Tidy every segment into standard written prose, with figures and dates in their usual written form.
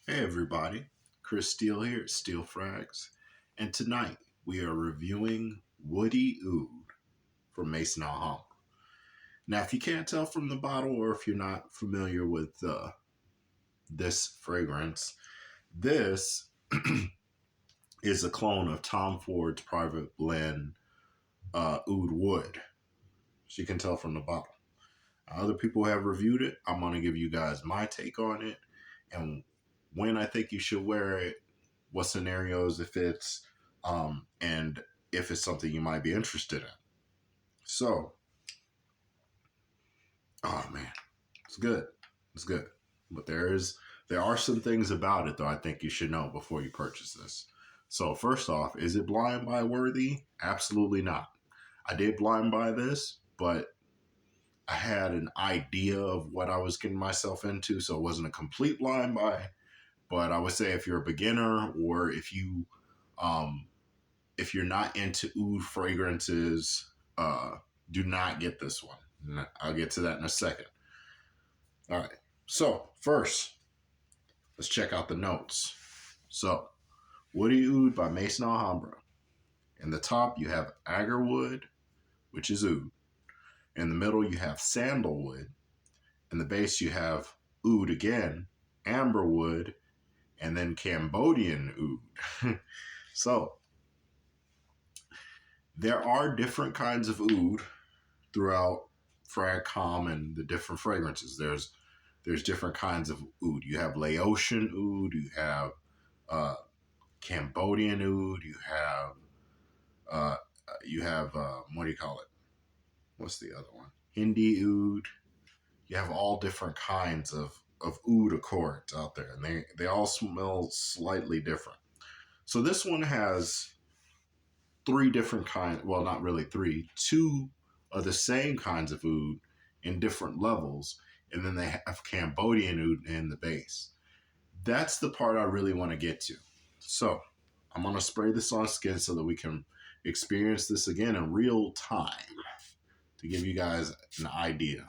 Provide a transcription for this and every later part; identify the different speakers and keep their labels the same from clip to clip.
Speaker 1: Hey everybody, Chris Steele here at Steel Frags, and tonight we are reviewing Woody Oud from Mason Alhambra. Now, if you can't tell from the bottle, or if you're not familiar with this fragrance, this is a clone of Tom Ford's private blend Oud Wood. As you can tell from the bottle. Other people have reviewed it. I'm going to give you guys my take on it and when I think you should wear it, what scenarios it fits, and if it's something you might be interested in. So, oh man, it's good. It's good. But there are some things about it though I think you should know before you purchase this. So first off, is it blind buy worthy? Absolutely not. I did blind buy this, but I had an idea of what I was getting myself into, so it wasn't a complete blind buy. But I would say if you're a beginner or if you're not into oud fragrances, do not get this one. I'll get to that in a second. All right. So first, let's check out the notes. So, Woody Oud by Mason Alhambra. In the top, you have agarwood, which is oud. In the middle, you have sandalwood. In the base, you have oud again, amberwood, and then Cambodian oud. So, there are different kinds of oud throughout FragCom and the different fragrances. There's different kinds of oud. You have Laotian oud, you have Cambodian oud, you have what do you call it? What's the other one? Hindi oud. You have all different kinds of oud accords out there, and they all smell slightly different. So this one has three different kinds. Well, not really three. Two of the same kinds of oud in different levels, and then they have Cambodian oud in the base. That's the part I really want to get to. So I'm going to spray this on skin so that we can experience this again in real time to give you guys an idea.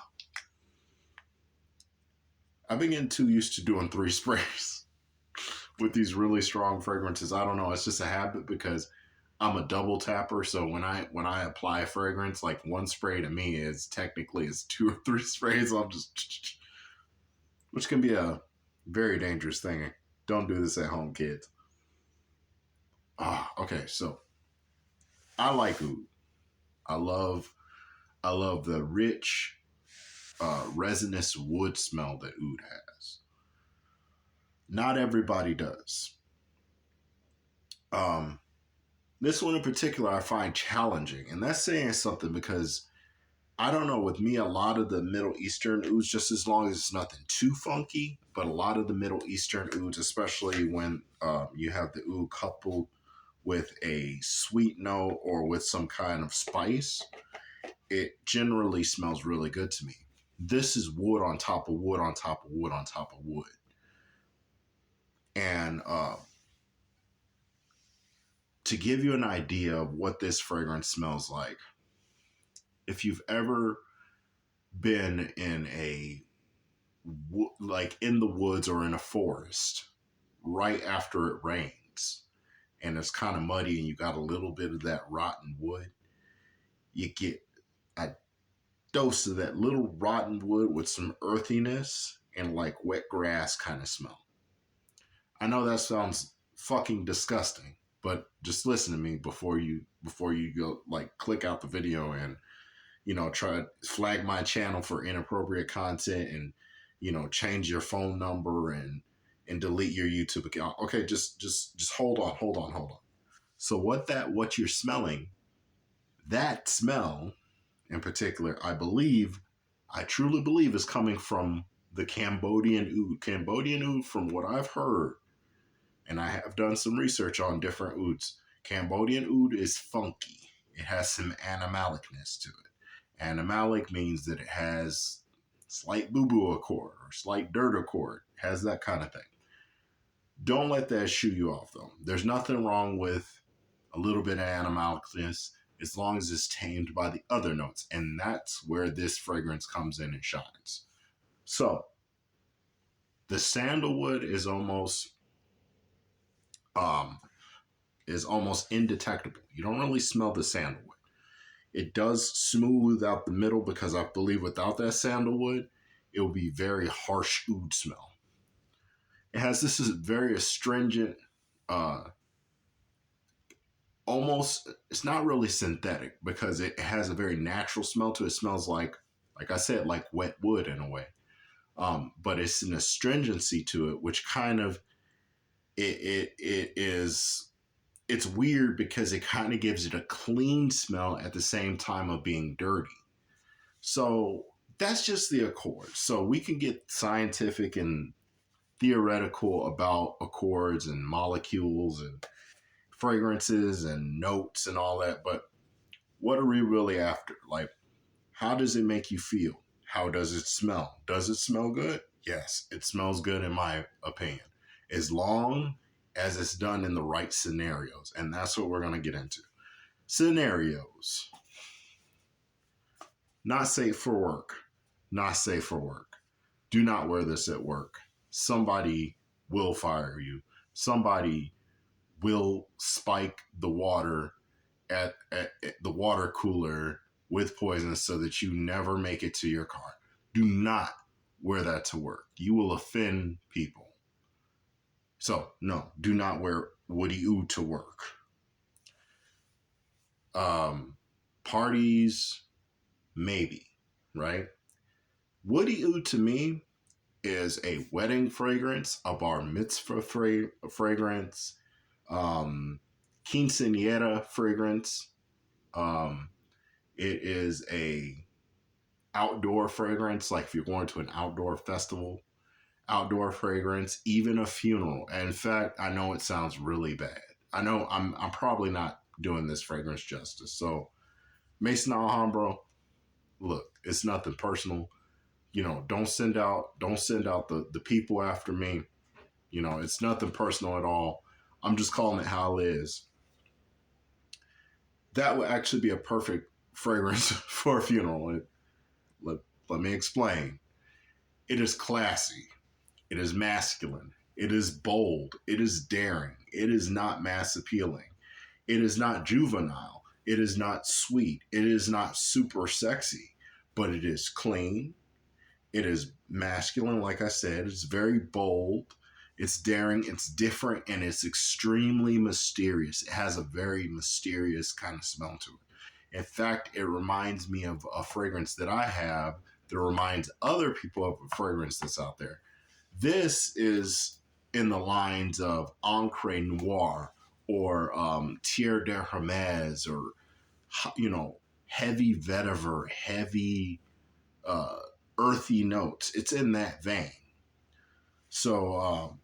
Speaker 1: I've been getting too used to doing 3 sprays with these really strong fragrances. I don't know. It's just a habit because I'm a double tapper. So when I apply a fragrance, like 1 spray to me is technically 2 or 3 sprays. I'm just, which can be a very dangerous thing. Don't do this at home, kids. Okay. So I like oud. I love the rich, resinous wood smell that oud has. Not everybody does. This one in particular I find challenging, and that's saying something because I don't know, with me, a lot of the Middle Eastern ouds, just as long as it's nothing too funky, but a lot of the Middle Eastern ouds, especially when you have the oud coupled with a sweet note or with some kind of spice, it generally smells really good to me. This is wood on top of wood on top of wood on top of wood. And to give you an idea of what this fragrance smells like, if you've ever been in in the woods or in a forest right after it rains and it's kind of muddy and you got a little bit of that rotten wood, you get a dose of that little rotten wood with some earthiness and like wet grass kind of smell. I know that sounds fucking disgusting, but just listen to me before you go click out the video and try to flag my channel for inappropriate content and change your phone number and delete your YouTube account. Okay, just hold on. So what you're smelling, that smell in particular, I truly believe is coming from the Cambodian oud. Cambodian oud, from what I've heard, and I have done some research on different ouds, Cambodian oud is funky. It has some animalicness to it. Animalic means that it has slight boo-boo accord or slight dirt accord. It has that kind of thing. Don't let that shoo you off, though. There's nothing wrong with a little bit of animalicness as long as it's tamed by the other notes. And that's where this fragrance comes in and shines. So, The sandalwood um is almost indetectable. You don't really smell the sandalwood. It does smooth out the middle because I believe without that sandalwood, it will be very harsh oud smell. It has this is very astringent, uh, almost it's not really synthetic because it has a very natural smell to it. It smells like I said, like wet wood in a way. But it's an astringency to it, which kind of it is it's weird because it kind of gives it a clean smell at the same time of being dirty. So that's just the accord. So we can get scientific and theoretical about accords and molecules and fragrances and notes and all that, but what are we really after? Like, how does it make you feel? How does it smell? Does it smell good? Yes, it smells good in my opinion, as long as it's done in the right scenarios. And that's what we're going to get into. Scenarios. Not safe for work. Not safe for work. Do not wear this at work. Somebody will fire you. Somebody will spike the water at the water cooler with poison so that you never make it to your car. Do not wear that to work. You will offend people. So, no, do not wear woody oud to work. Parties, maybe, right? Woody oud to me is a wedding fragrance, a bar mitzvah fragrance, quinceañera fragrance. It is a outdoor fragrance, like if you're going to an outdoor festival, outdoor fragrance, even a funeral. And in fact, I know it sounds really bad. I know I'm probably not doing this fragrance justice. So Maison Alhambra, look, it's nothing personal. Don't send out the people after me. It's nothing personal at all. I'm just calling it how it is. That would actually be a perfect fragrance for a funeral. Let me explain. It is classy. It is masculine. It is bold. It is daring. It is not mass appealing. It is not juvenile. It is not sweet. It is not super sexy, but it is clean. It is masculine, like I said. It's very bold. It's daring. It's different, and it's extremely mysterious. It has a very mysterious kind of smell to it. In fact, it reminds me of a fragrance that I have that reminds other people of a fragrance that's out there. This is in the lines of Encre Noir or Tier de Hermes or, heavy vetiver, heavy earthy notes. It's in that vein. So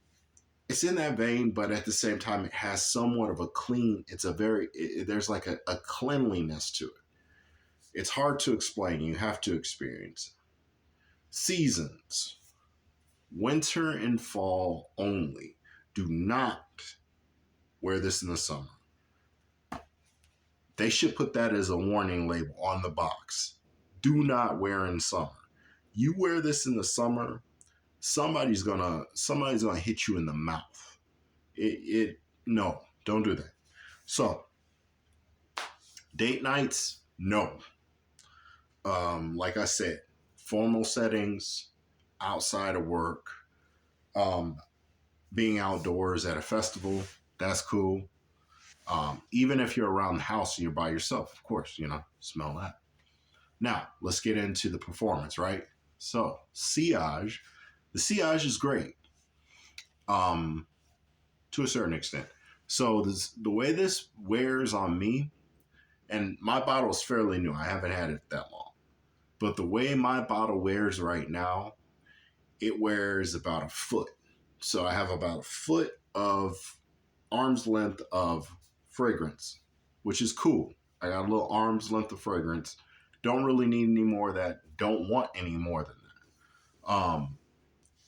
Speaker 1: it's in that vein, but at the same time, it has somewhat of a clean, there's like a cleanliness to it. It's hard to explain. You have to experience it. Seasons. Winter and fall only. Do not wear this in the summer. They should put that as a warning label on the box. Do not wear in summer. You wear this in the summer, somebody's gonna hit you in the mouth. No, don't do that. So, date nights, no. Like I said, formal settings, outside of work, being outdoors at a festival, that's cool. Even if you're around the house and you're by yourself, of course, smell that. Now, let's get into the performance, right? So, sillage. The sillage is great to a certain extent. So, the way this wears on me, and my bottle is fairly new. I haven't had it that long. But the way my bottle wears right now, it wears about a foot. So, I have about a foot of arm's length of fragrance, which is cool. I got a little arm's length of fragrance. Don't really need any more of that. Don't want any more than that.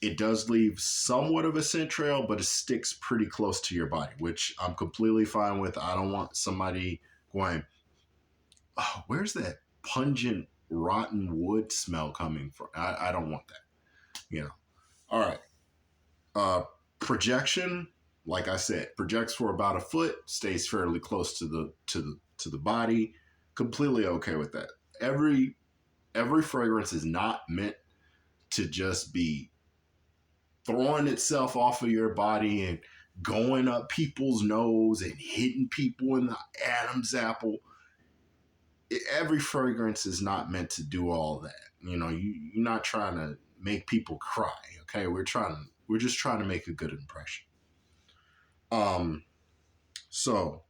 Speaker 1: It does leave somewhat of a scent trail, but it sticks pretty close to your body, which I'm completely fine with. I don't want somebody going, oh, where's that pungent rotten wood smell coming from? I don't want that. All right. Uh, projection, like I said, projects for about a foot, stays fairly close to the body. Completely okay with that. Every fragrance is not meant to just be throwing itself off of your body and going up people's nose and hitting people in the Adam's apple. Every fragrance is not meant to do all that. You know, you're not trying to make people cry. Okay, we're just trying to make a good impression. Um, so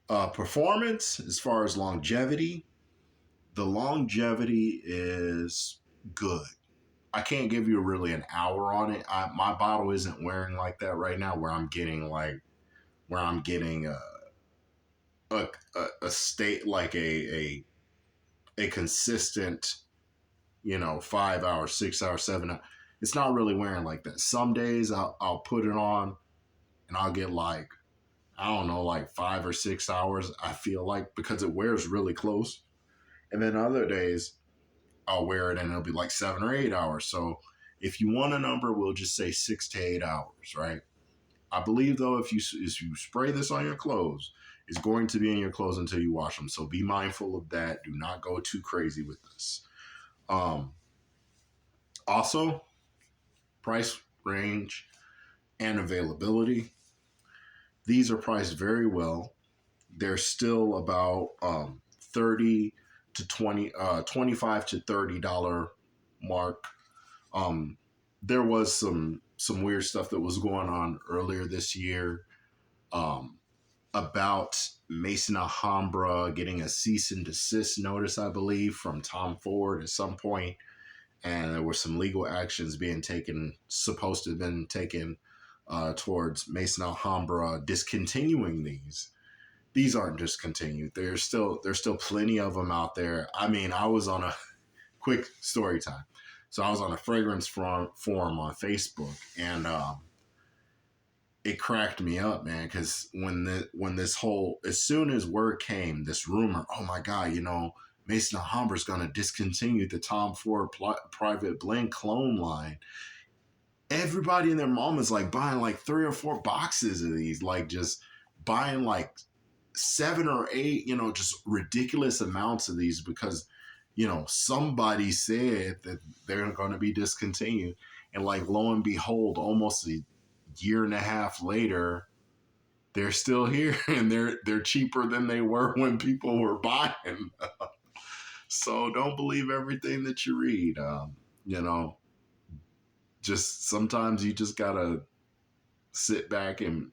Speaker 1: performance as far as longevity, the longevity is good. I can't give you really an hour on it. My bottle isn't wearing like that right now, where I'm getting a state like a consistent, 5 hours, 6 hours, 7 hours. It's not really wearing like that. Some days I'll put it on and I'll get like, I don't know, like 5 or 6 hours, I feel like, because it wears really close. And then other days I'll wear it and it'll be like 7 or 8 hours. So if you want a number, we'll just say 6 to 8 hours, right? I believe though, if you spray this on your clothes, it's going to be in your clothes until you wash them. So be mindful of that. Do not go too crazy with this. Also, price range and availability. These are priced very well. They're still about 30 to 20, 25 to $30 mark. There was some weird stuff that was going on earlier this year about Maison Alhambra getting a cease and desist notice, I believe, from Tom Ford at some point, and there were some legal actions being taken, supposed to have been taken towards Maison Alhambra discontinuing these. These aren't discontinued. There's still plenty of them out there. I mean, I was on a quick story time. So I was on a fragrance forum on Facebook, and it cracked me up, man, because when this whole, as soon as word came, this rumor, oh my God, Maison Alhambra is going to discontinue the Tom Ford Private Blend clone line. Everybody and their mom is like buying like 3 or 4 boxes of these, like just buying like 7 or 8, just ridiculous amounts of these because, somebody said that they're going to be discontinued. And like, lo and behold, almost a year and a half later, they're still here and they're cheaper than they were when people were buying. So don't believe everything that you read. Just sometimes you just gotta sit back and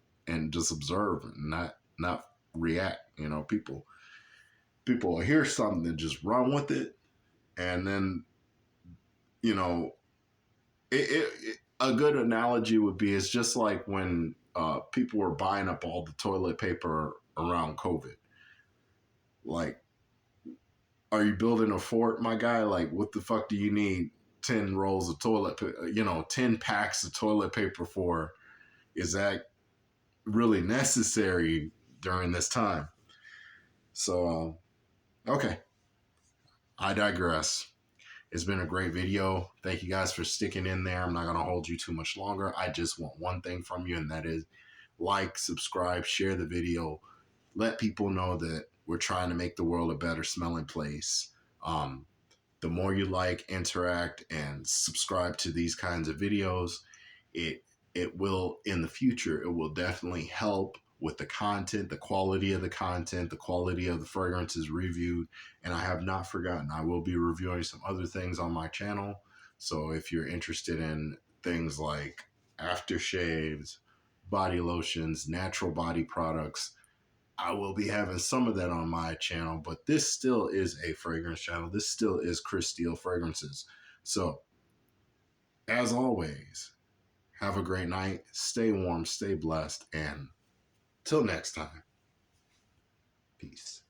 Speaker 1: just observe and not react. People will hear something and just run with it, and then a good analogy would be, it's just like when people were buying up all the toilet paper around COVID. Like, are you building a fort, my guy? Like, what the fuck do you need 10 rolls of 10 packs of toilet paper for? Is that really necessary during this time? So, okay. I digress. It's been a great video. Thank you guys for sticking in there. I'm not going to hold you too much longer. I just want one thing from you, and that is like, subscribe, share the video. Let people know that we're trying to make the world a better smelling place. The more you like, interact, and subscribe to these kinds of videos, it will, in the future, it will definitely help with the content, the quality of the content, the quality of the fragrances reviewed. And I have not forgotten, I will be reviewing some other things on my channel. So if you're interested in things like aftershaves, body lotions, natural body products, I will be having some of that on my channel. But this still is a fragrance channel. This still is Chris Steele Fragrances. So as always, have a great night. Stay warm, stay blessed, and till next time, peace.